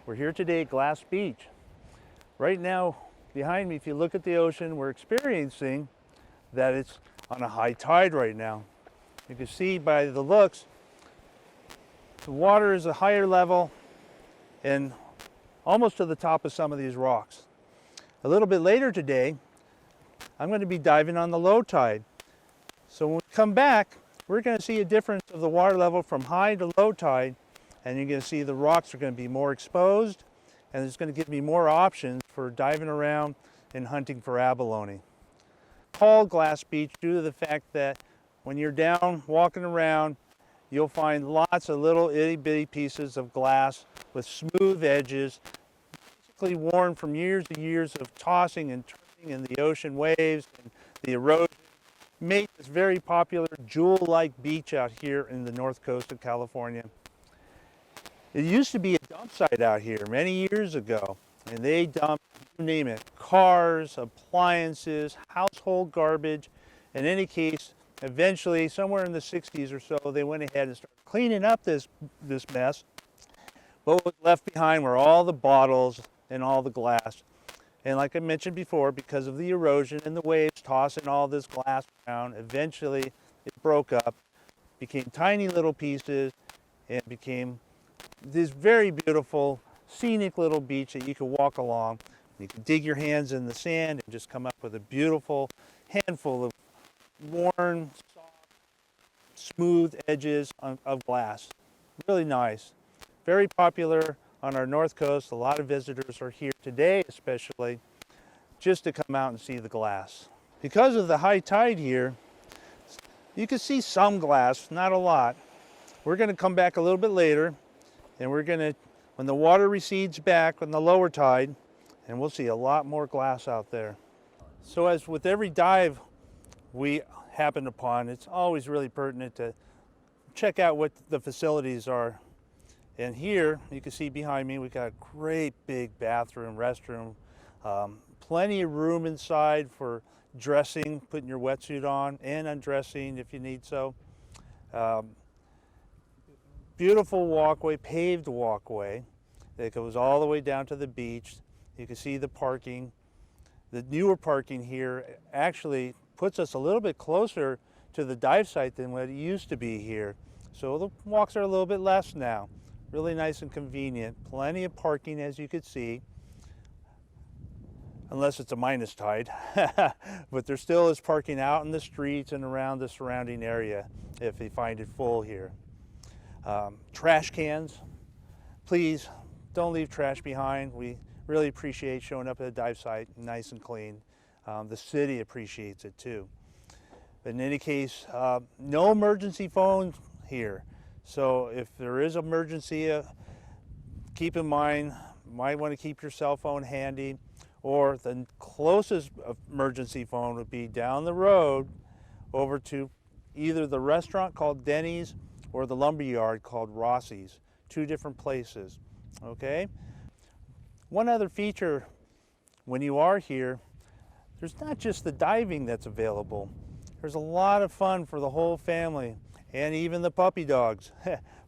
We're here today at Glass Beach. Right now, behind me, if you look at the ocean, we're experiencing that it's on a high tide right now. You can see by the looks, the water is a higher level and almost to the top of some of these rocks. A little bit later today, I'm going to be diving on the low tide. So when we come back, we're going to see a difference of the water level from high to low tide, and you're going to see the rocks are going to be more exposed, and it's going to give me more options for diving around and hunting for abalone. Called Glass Beach due to the fact that when you're down walking around, you'll find lots of little itty bitty pieces of glass with smooth edges, basically worn from years to years of tossing and turning in the ocean waves and the erosion. Made this very popular jewel-like beach out here in the north coast of California. It used to be a dump site out here many years ago, and they dumped, you name it, cars, appliances, household garbage. In any case, eventually, somewhere in the 60s or so, they went ahead and started cleaning up this mess. But what was left behind were all the bottles and all the glass. And like I mentioned before, because of the erosion and the waves tossing all this glass around, eventually it broke up, became tiny little pieces, and became this very beautiful, scenic little beach that you could walk along. You could dig your hands in the sand and just come up with a beautiful handful of worn, soft, smooth edges of glass. Really nice. Very popular on our north coast. A lot of visitors are here today, especially, just to come out and see the glass. Because of the high tide here, you can see some glass, not a lot. We're going to come back a little bit later, and we're going to, when the water recedes back on the lower tide, and we'll see a lot more glass out there. So as with every dive we happen upon, it's always really pertinent to check out what the facilities are. And here, you can see behind me, we've got a great big bathroom, restroom, plenty of room inside for dressing, putting your wetsuit on, and undressing if you need so. Beautiful walkway, paved walkway that goes all the way down to the beach. You can see the parking. The newer parking here actually puts us a little bit closer to the dive site than what it used to be here. So the walks are a little bit less now. Really nice and convenient. Plenty of parking, as you can see, unless it's a minus tide. But there still is parking out in the streets and around the surrounding area if they find it full here. Trash cans, please don't leave trash behind. We really appreciate showing up at the dive site nice and clean. The city appreciates it too. But in any case, no emergency phones here. So if there is an emergency, keep in mind, might want to keep your cell phone handy, or the closest emergency phone would be down the road over to either the restaurant called Denny's or the lumberyard called Rossi's. Two different places, okay? One other feature when you are here, there's not just the diving that's available. There's a lot of fun for the whole family and even the puppy dogs.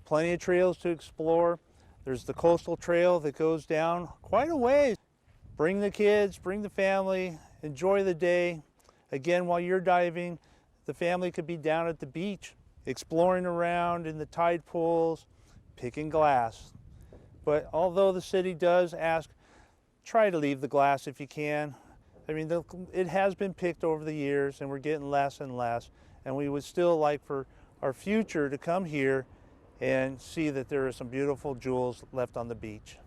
Plenty of trails to explore. There's the coastal trail that goes down quite a ways. Bring the kids, bring the family, enjoy the day. Again, while you're diving, the family could be down at the beach, exploring around in the tide pools, picking glass. But although the city does ask, try to leave the glass if you can. I mean, it has been picked over the years and we're getting less and less. And we would still like for our future to come here and see that there are some beautiful jewels left on the beach.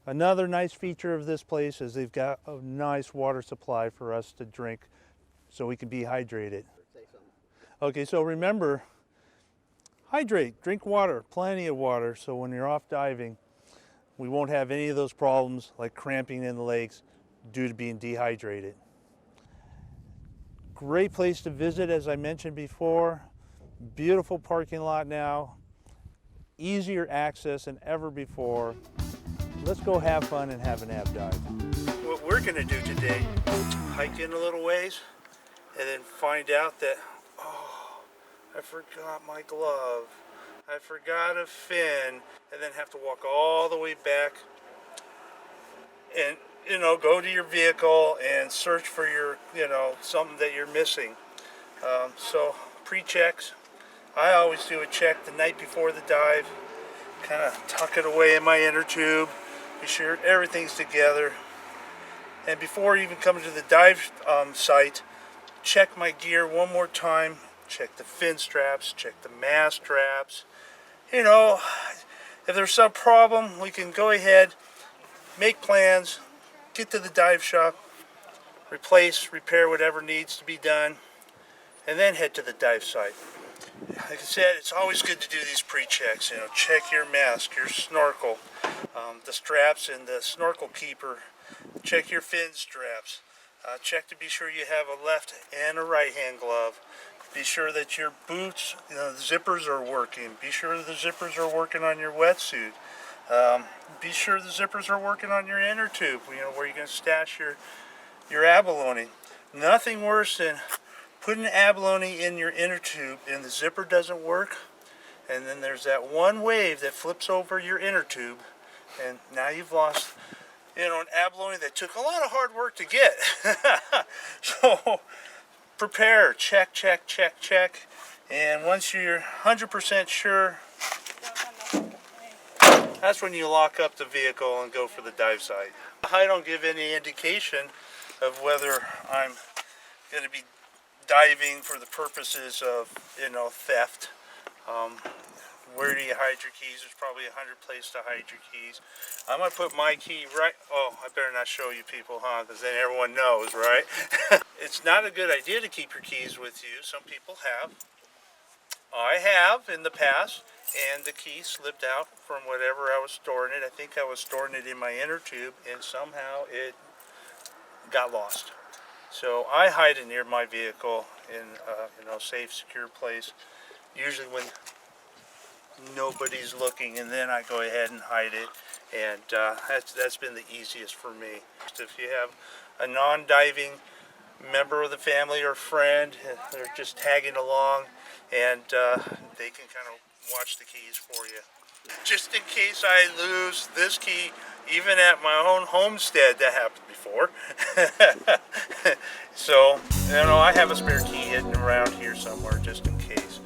Another nice feature of this place is they've got a nice water supply for us to drink so we can be hydrated. Okay, so remember, hydrate, drink water, plenty of water, so when you're off diving, we won't have any of those problems like cramping in the legs due to being dehydrated. Great place to visit, as I mentioned before. Beautiful parking lot now. Easier access than ever before. Let's go have fun and have an ab dive. What we're going to do today, hike in a little ways and then find out that, oh, I forgot my glove. I forgot a fin, and then have to walk all the way back and go to your vehicle and search for your something that you're missing. So pre-checks, I always do a check the night before the dive, kind of tuck it away in my inner tube, be sure everything's together. And before even coming to the dive site, check my gear one more time, check the fin straps, check the mast straps. If there's some problem, we can go ahead, make plans, get to the dive shop, repair whatever needs to be done, and then head to the dive site. Like I said, it's always good to do these pre-checks. Check your mask, your snorkel, the straps and the snorkel keeper. Check your fin straps. Check to be sure you have a left and a right hand glove. Be sure that your boots, the zippers are working. Be sure the zippers are working on your wetsuit. Be sure the zippers are working on your inner tube, where you're going to stash your abalone. Nothing worse than putting abalone in your inner tube and the zipper doesn't work, and then there's that one wave that flips over your inner tube, and now you've lost an abalone that took a lot of hard work to get. So prepare, check, and once you're 100% sure, that's when you lock up the vehicle and go for the dive site. I don't give any indication of whether I'm going to be diving for the purposes of theft. Where do you hide your keys? There's probably 100 places to hide your keys. I'm going to put my key right... Oh, I better not show you people, huh? Because then everyone knows, right? It's not a good idea to keep your keys with you. Some people have. I have in the past, and the key slipped out from whatever I was storing it. I think I was storing it in my inner tube, and somehow it got lost. So I hide it near my vehicle in a safe, secure place, usually when nobody's looking, and then I go ahead and hide it, and that's been the easiest for me. If you have a non-diving member of the family or friend, they're just tagging along, and they can kind of watch the keys for you. Just in case I lose this key, even at my own homestead, that happened before. So, I have a spare key hidden around here somewhere just in case.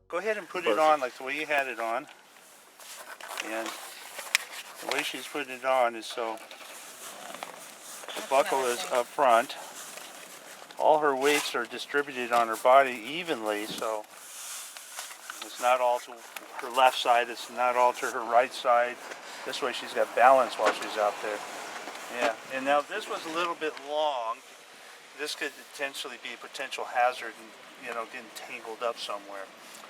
Go ahead and put it on like the way you had it on. And the way she's putting it on is so the buckle is up front. All her weights are distributed on her body evenly, so it's not all to her left side, it's not all to her right side. This way she's got balance while she's out there. Yeah, and now this was a little bit long. This could potentially be a potential hazard and, getting tangled up somewhere.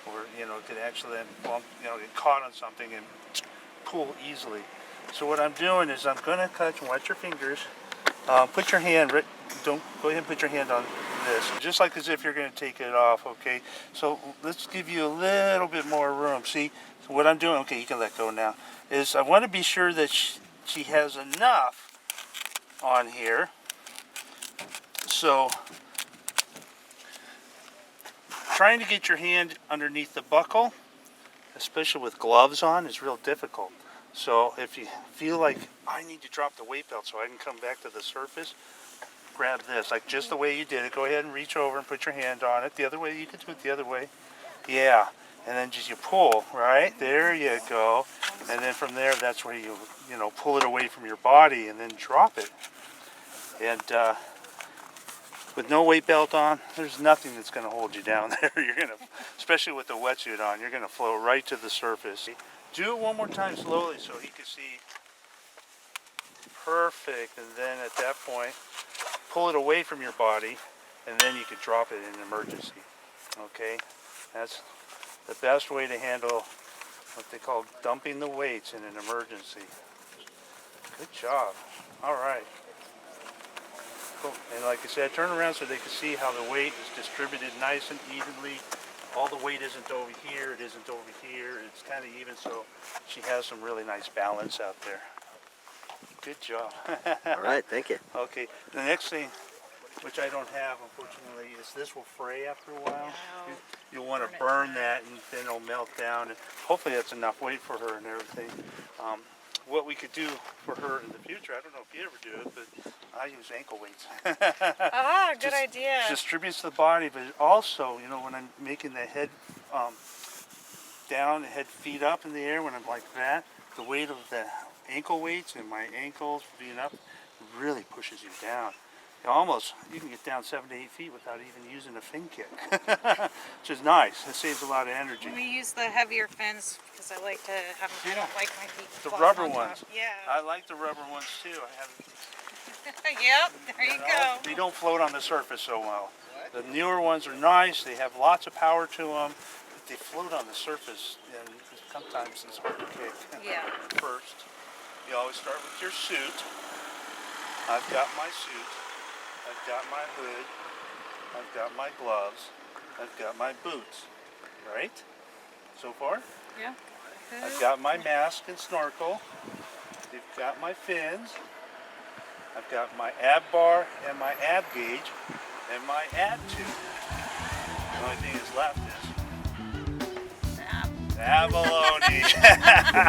Or, could actually then bump, get caught on something and pull easily. So what I'm doing is I'm going to watch your fingers. Put your hand, go ahead and put your hand on this, just like as if you're going to take it off, okay? So let's give you a little bit more room. See, so what I'm doing, okay, you can let go now, is I want to be sure that she has enough on here. So trying to get your hand underneath the buckle, especially with gloves on, is real difficult. So if you feel like I need to drop the weight belt so I can come back to the surface, grab this, like just the way you did it. Go ahead and reach over and put your hand on it. The other way, you can do it the other way. Yeah, and then just you pull, right? There you go. And then from there, that's where you pull it away from your body and then drop it. And with no weight belt on, there's nothing that's going to hold you down there. You're going to, especially with the wetsuit on, you're going to float right to the surface. Do it one more time slowly so he can see. Perfect. And then at that point, pull it away from your body, and then you can drop it in an emergency. Okay? That's the best way to handle what they call dumping the weights in an emergency. Good job. All right. Cool. And like I said, turn around so they can see how the weight is distributed nice and evenly. All the weight isn't over here, it isn't over here. It's kind of even, so she has some really nice balance out there. Good job. All right, thank you. Okay, the next thing, which I don't have unfortunately, is this will fray after a while. You'll want to burn that and then it'll melt down. And hopefully that's enough weight for her and everything. What we could do for her in the future, I don't know if you ever do it, but I use ankle weights. Good idea. Distributes the body, but also, you know, when I'm making the head down, the head feet up in the air, when I'm like that, the weight of the ankle weights and my ankles being up really pushes you down. You can get down 7 to 8 feet without even using a fin kick, which is nice. It saves a lot of energy. We use the heavier fins because I like to have them. I don't like my feet. The falling rubber on top. ones. Yeah. I like the rubber ones too. I have. Yep. There you go. They don't float on the surface so well. The newer ones are nice. They have lots of power to them. But they float on the surface, and sometimes it's hard to kick. Yeah. First, you always start with your suit. I've got my suit. I've got my hood, I've got my gloves, I've got my boots, right? So far? Yeah. I've got my mask and snorkel, I've got my fins, I've got my ab bar and my ab gauge, and my ab tube. The only thing that's left is abalone.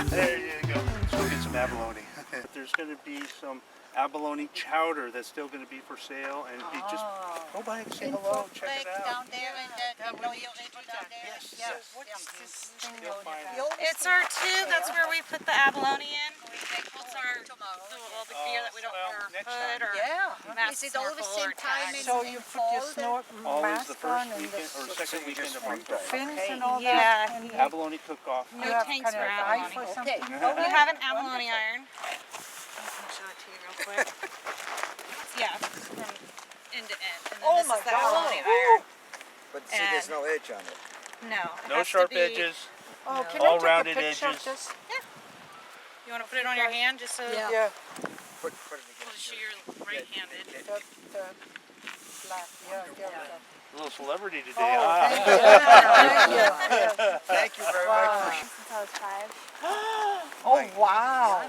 There you go. Let's go get some abalone. There's going to be some abalone chowder that's still going to be for sale, and be just go by and say hello, check it out. Down there and that, you know, you'll enter down there. Yes. What's this thing? You'll find It's our tube. That's where we put the abalone in. It's our all the gear that we don't wear, next hood or Yeah. mask, Is it all the snorkel, same or time tag. So you put your snort always the mask first on and weekend or the second weekend of April. fins and all Yeah. that? And Abalone cook-off. No you have tanks kind for of a knife or abalone. Okay. something? We have an abalone iron. Let me show it to you real quick. Yeah, from end to end. And then Oh this my is the God. abalone iron. But see, there's no edge on it. No. It No has sharp to be, edges. Oh, can All I take rounded a picture edges. of this? You want to put it on your hand just so Yeah. Put it we'll against show you're right-handed. The black, yeah. A little celebrity today, Oh, huh? thank you. Thank you. Thank you very Wow. much. Since I was 5. Oh, wow.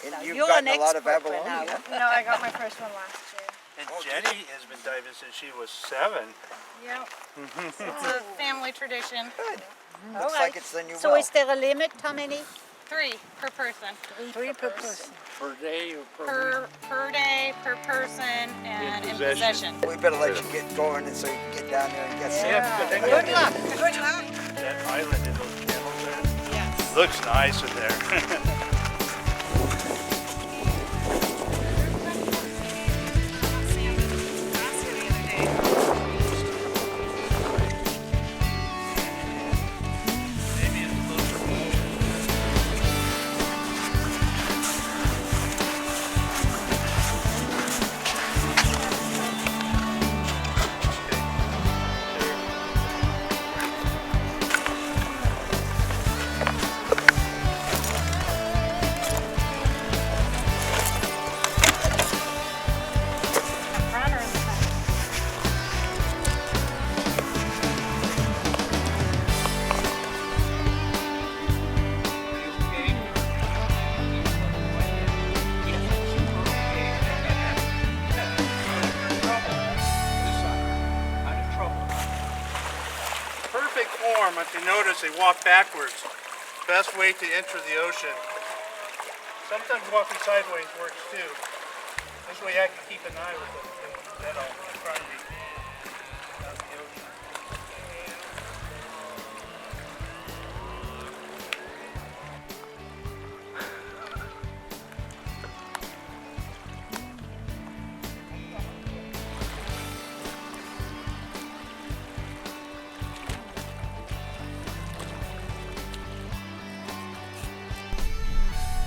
And you've You're gotten an a lot of expert abalone. now. Yeah? No, I got my first one last year. And Jenny has been diving since she was 7. Yep. It's a family tradition. Good. All Looks right. like it's the new So well. is there a limit? How many? 3 per person. 3 per person. Per day or Per day, per person, and in possession. We better let you get going so you can get down there and get some. Good luck. Good luck. That island in those camels there Yes. looks nice in there. Maybe it's closer. Perfect form. If you notice, they walk backwards. Best way to enter the ocean. Sometimes walking sideways works too. This way I can keep an eye with them. That'll try to be out of the ocean.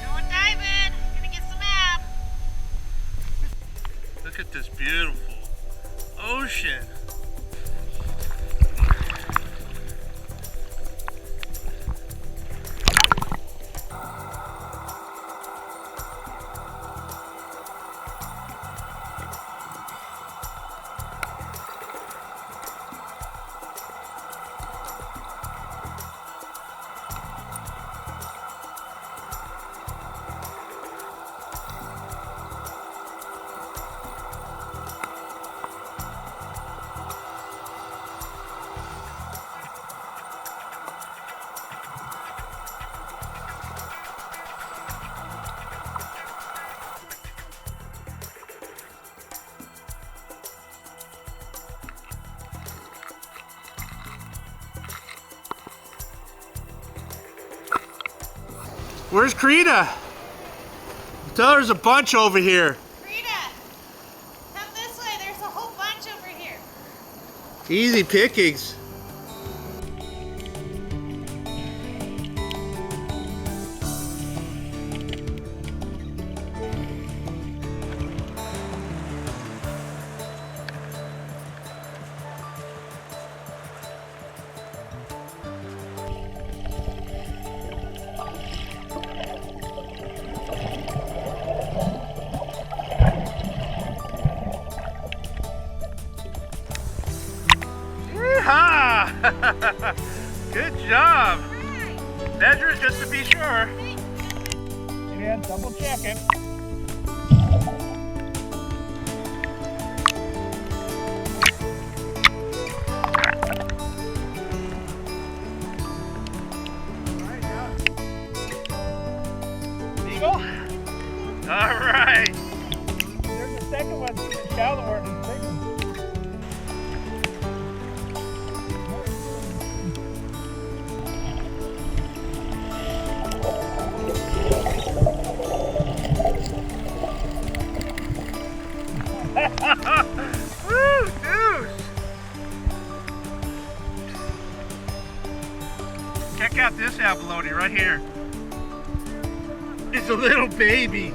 Going diving. Gonna get some ab. Look at this beautiful ocean. Where's Krita? Tell her there's a bunch over here. Rita, come this way. There's a whole bunch over here. Easy pickings. Yeehaw! Good job. Measure it just to be sure. And double check it. Eagle? All right. There's the second one, the shallow one. The big one. Woo, dude! Check out this abalone right here. It's a little baby.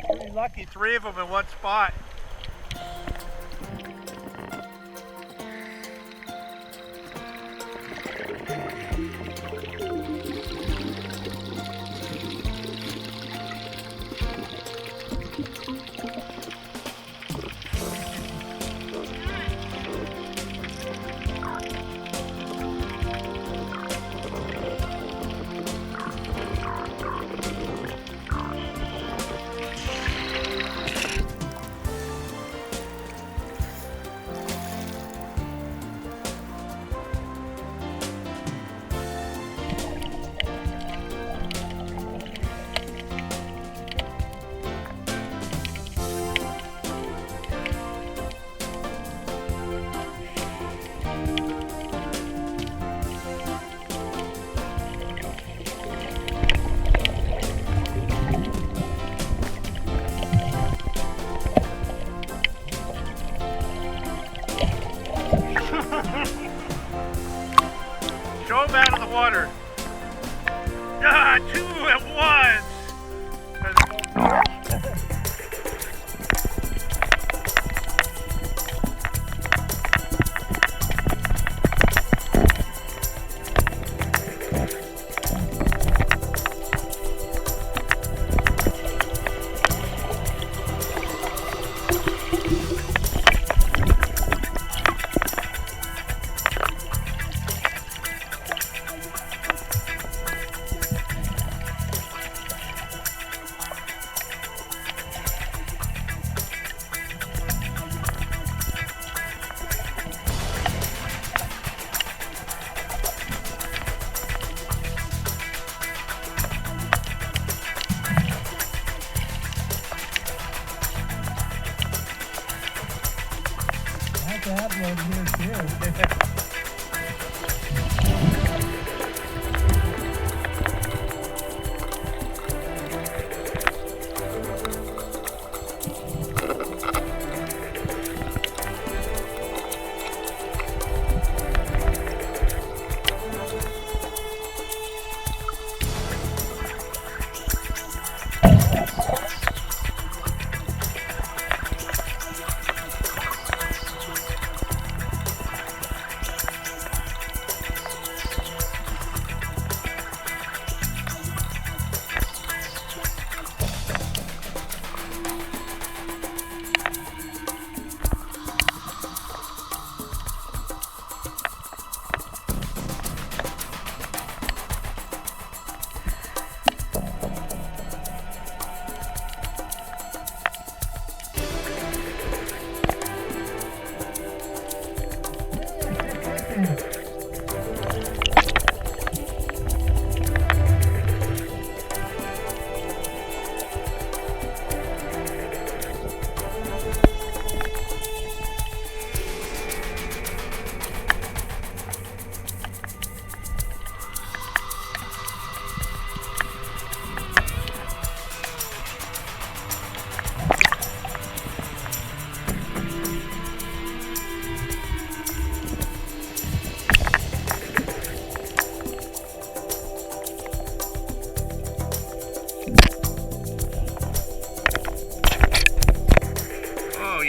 Pretty lucky, 3 of them in one spot. Show them out of the water. Ah, 2 at once.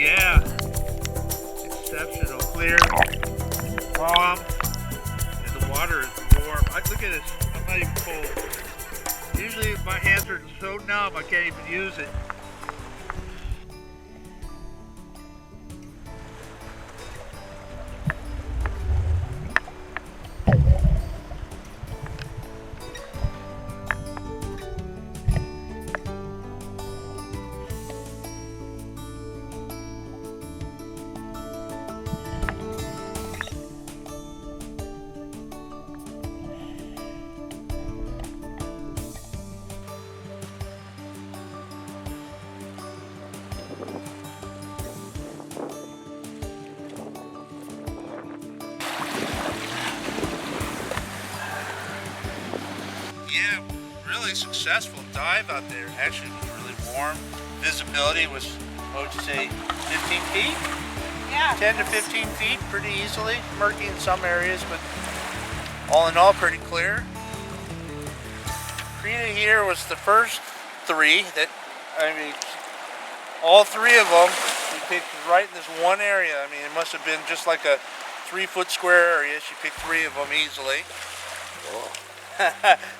Yeah. Exceptional. Clear. Calm. And the water is warm. Look at this. I'm not even cold. Usually my hands are so numb I can't even use it. Yeah, really successful dive out there. Actually, it was really warm. Visibility was, what would you say, 15 feet? Yeah. 10 to 15 feet, pretty easily. Murky in some areas, but all in all, pretty clear. Rita here was the first three that, all three of them we picked right in this one area. It must have been just like a 3-foot square area. She picked three of them easily.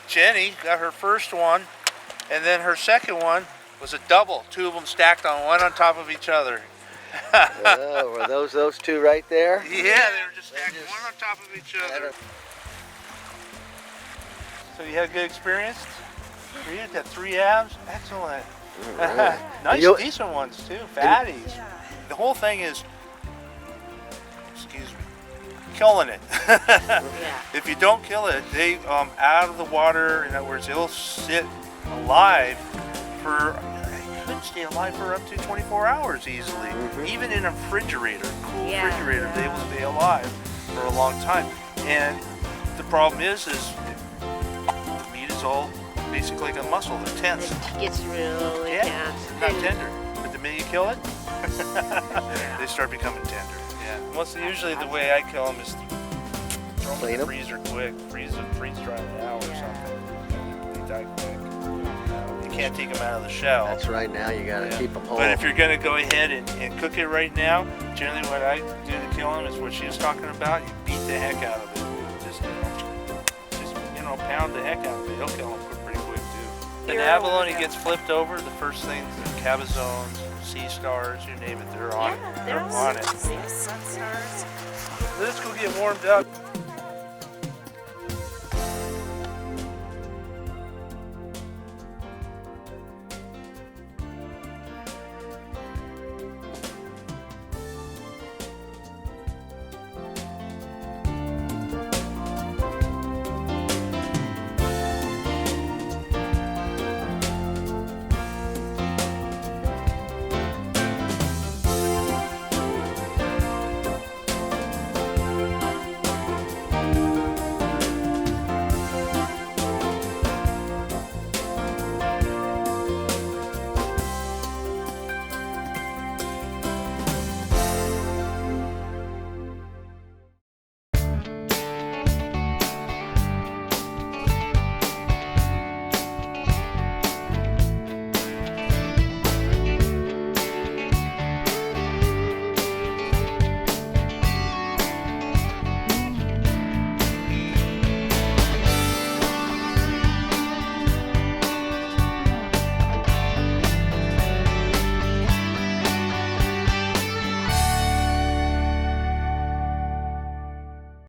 Jenny got her first one, and then her second one was a double. Two of them stacked on one on top of each other. Oh, were those two right there? Yeah, they were just stacked one on top of each other. So you had a good experience? You got 3 abs? Excellent. Nice, decent ones too, fatties. The whole thing is, excuse me, killing it. If you don't kill it, they out of the water. In other words, they'll sit alive for. They could stay alive for up to 24 hours easily. Even in a refrigerator, cool refrigerator, they will stay alive for a long time. And the problem is the meat is all basically like a muscle. They're tense. It gets really tense. Not tender, but the minute you kill it, they start becoming tender. Yeah. Usually the way I kill them is throw them in the freezer quick, freeze dry an hour or something. They die quick. You can't take them out of the shell. That's right. Now you gotta keep them whole. But if you're gonna go ahead and cook it right now, generally what I do to kill them is what she was talking about. You beat the heck out of it. Just pound the heck out of it. It'll kill them pretty quick too. An abalone gets flipped over. The first things, the cabezones, sea stars, you name it, they're on it. They're on it. Sun stars. Let's go get warmed up.